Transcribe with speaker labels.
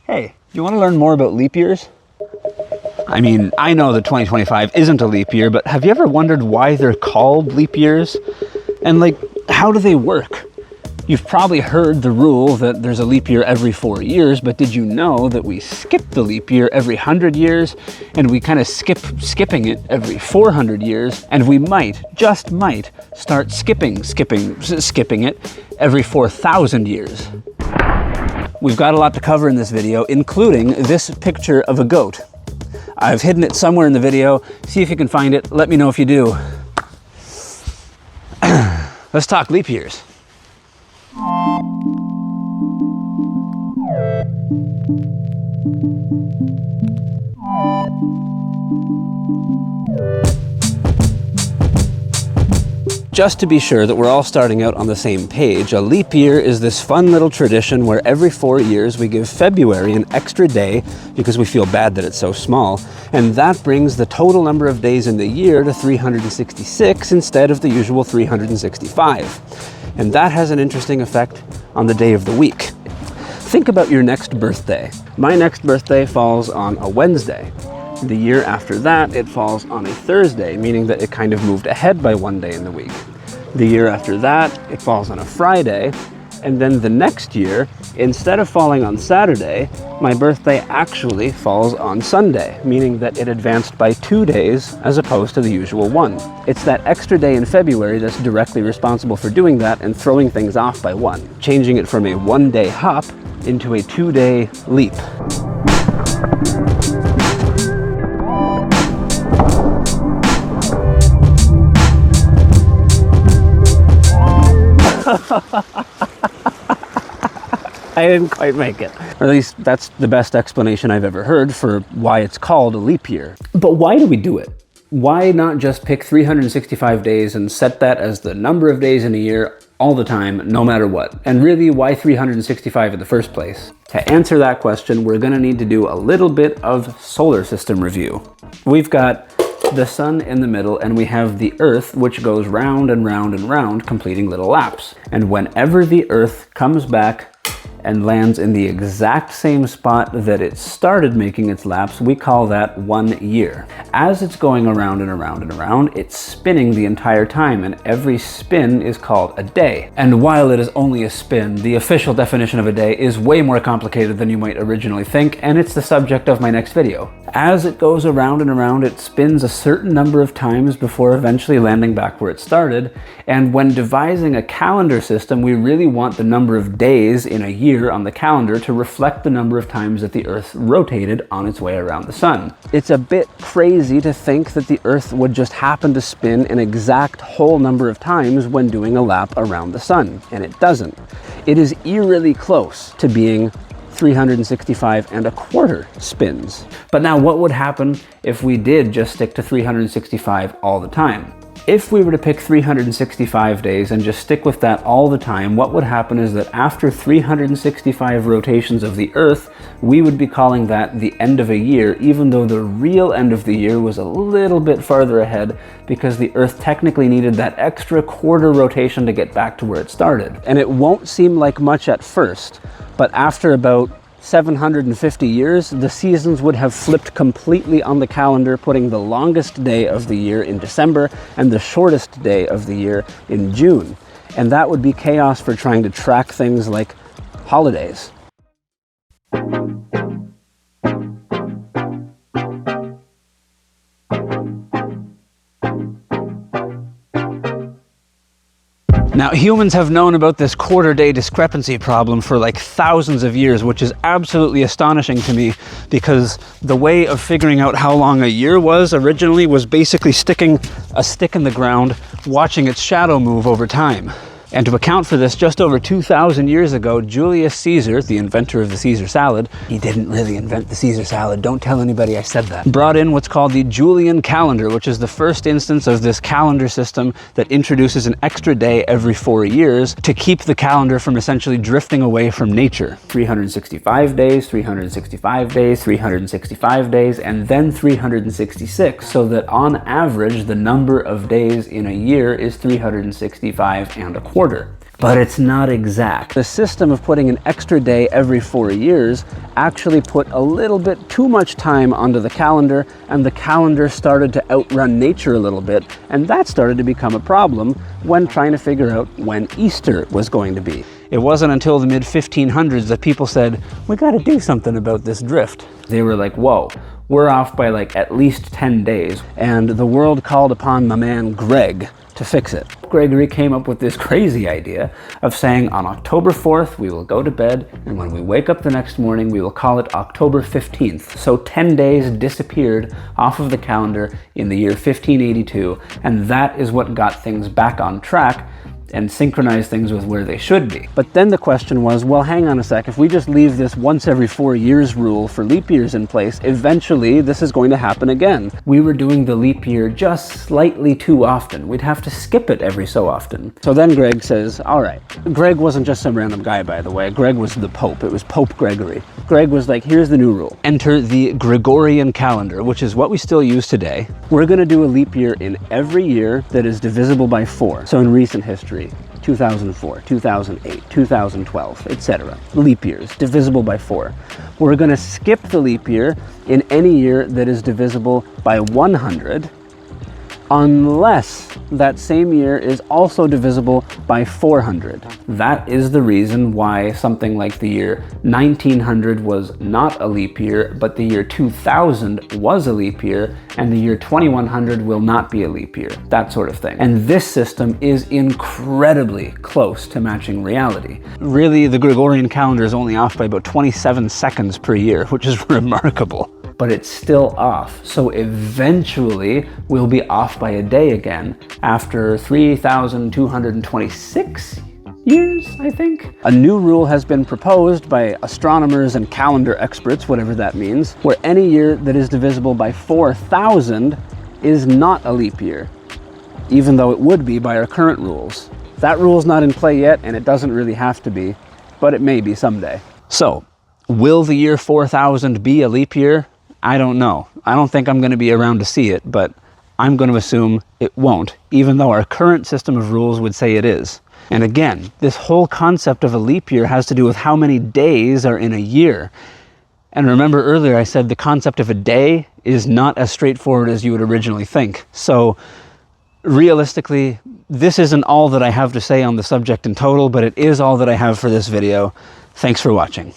Speaker 1: Hey, you want to learn more about leap years? I mean, I know that 2025 isn't a leap year, but have you ever wondered why they're called leap years? And like, how do they work? You've probably heard the rule that there's a leap year every 4 years, but did you know that we skip the leap year every 100 years, and we kind of skipping it every 400 years, and we might, just might, start skipping it every 4,000 years. We've got a lot to cover in this video, including this picture of a goat. I've hidden it somewhere in the video. See if you can find it. Let me know if you do. Let's talk leap years. Just to be sure that we're all starting out on the same page, a leap year is this fun little tradition where every 4 years we give February an extra day because we feel bad that it's so small, and that brings the total number of days in the year to 366 instead of the usual 365. And that has an interesting effect on the day of the week. Think about your next birthday. My next birthday falls on a Wednesday. The year after that, it falls on a Thursday, meaning that it kind of moved ahead by 1 day in the week. The year after that, it falls on a Friday, and then the next year, instead of falling on Saturday, my birthday actually falls on Sunday, meaning that it advanced by 2 days as opposed to the usual 1. It's that extra day in February that's directly responsible for doing that and throwing things off by 1, changing it from a 1-day hop into a 2-day leap. I didn't quite make it. Or at least that's the best explanation I've ever heard for why it's called a leap year. But why do we do it? Why not just pick 365 days and set that as the number of days in a year all the time, no matter what? And really, why 365 in the first place? To answer that question, we're gonna need to do a little bit of solar system review. We've got the sun in the middle, and we have the Earth, which goes round and round and round, completing little laps. And whenever the Earth comes back and lands in the exact same spot that it started making its laps, we call that 1 year. As it's going around and around and around, it's spinning the entire time, and every spin is called a day. And while it is only a spin, the official definition of a day is way more complicated than you might originally think, and it's the subject of my next video. As it goes around and around, it spins a certain number of times before eventually landing back where it started, and when devising a calendar system, we really want the number of days in a year on the calendar to reflect the number of times that the Earth rotated on its way around the sun. It's a bit crazy to think that the Earth would just happen to spin an exact whole number of times when doing a lap around the sun, and it doesn't. It is eerily close to being 365¼ spins. But now what would happen if we did just stick to 365 all the time? If we were to pick 365 days and just stick with that all the time, what would happen is that after 365 rotations of the Earth, we would be calling that the end of a year, even though the real end of the year was a little bit farther ahead because the Earth technically needed that extra quarter rotation to get back to where it started. And it won't seem like much at first, but after about 750 years, the seasons would have flipped completely on the calendar, putting the longest day of the year in December and the shortest day of the year in June. And that would be chaos for trying to track things like holidays. Now, humans have known about this quarter-day discrepancy problem for like thousands of years, which is absolutely astonishing to me because the way of figuring out how long a year was originally was basically sticking a stick in the ground, watching its shadow move over time. And to account for this, just over 2,000 years ago, Julius Caesar, the inventor of the Caesar salad, he didn't really invent the Caesar salad, don't tell anybody I said that, brought in what's called the Julian calendar, which is the first instance of this calendar system that introduces an extra day every 4 years to keep the calendar from essentially drifting away from nature. 365 days, 365 days, 365 days, and then 366, so that on average, the number of days in a year is 365 and a quarter. but it's not exact. The system of putting an extra day every 4 years actually put a little bit too much time onto the calendar, and the calendar started to outrun nature a little bit, and that started to become a problem when trying to figure out when Easter was going to be. It wasn't until the mid-1500s that people said, we gotta do something about this drift. They were like, whoa, we're off by like at least 10 days, and the world called upon my man Greg to fix it. Gregory came up with this crazy idea of saying on October 4th we will go to bed, and when we wake up the next morning we will call it October 15th. So 10 days disappeared off of the calendar in the year 1582, and that is what got things back on track and synchronize things with where they should be. But then the question was, well, hang on a sec, if we just leave this once every 4 years rule for leap years in place, eventually this is going to happen again. We were doing the leap year just slightly too often. We'd have to skip it every so often. So then Greg says, all right. Greg wasn't just some random guy, by the way. Greg was the Pope. It was Pope Gregory. Greg was like, here's the new rule. Enter the Gregorian calendar, which is what we still use today. We're gonna do a leap year in every year that is divisible by 4. So in recent history, 2004, 2008, 2012, etc. Leap years, divisible by 4. We're going to skip the leap year in any year that is divisible by 100, unless that same year is also divisible by 400. That is the reason why something like the year 1900 was not a leap year, but the year 2000 was a leap year, and the year 2100 will not be a leap year, that sort of thing. And this system is incredibly close to matching reality. Really, the Gregorian calendar is only off by about 27 seconds per year, which is remarkable. But it's still off. So eventually we'll be off by a day again after 3,226 years, I think. A new rule has been proposed by astronomers and calendar experts, whatever that means, where any year that is divisible by 4,000 is not a leap year, even though it would be by our current rules. That rule's not in play yet, and it doesn't really have to be, but it may be someday. So, will the year 4000 be a leap year? I don't know. I don't think I'm going to be around to see it, but I'm going to assume it won't, even though our current system of rules would say it is. And again, this whole concept of a leap year has to do with how many days are in a year. And remember earlier I said the concept of a day is not as straightforward as you would originally think. So realistically, this isn't all that I have to say on the subject in total, but it is all that I have for this video. Thanks for watching.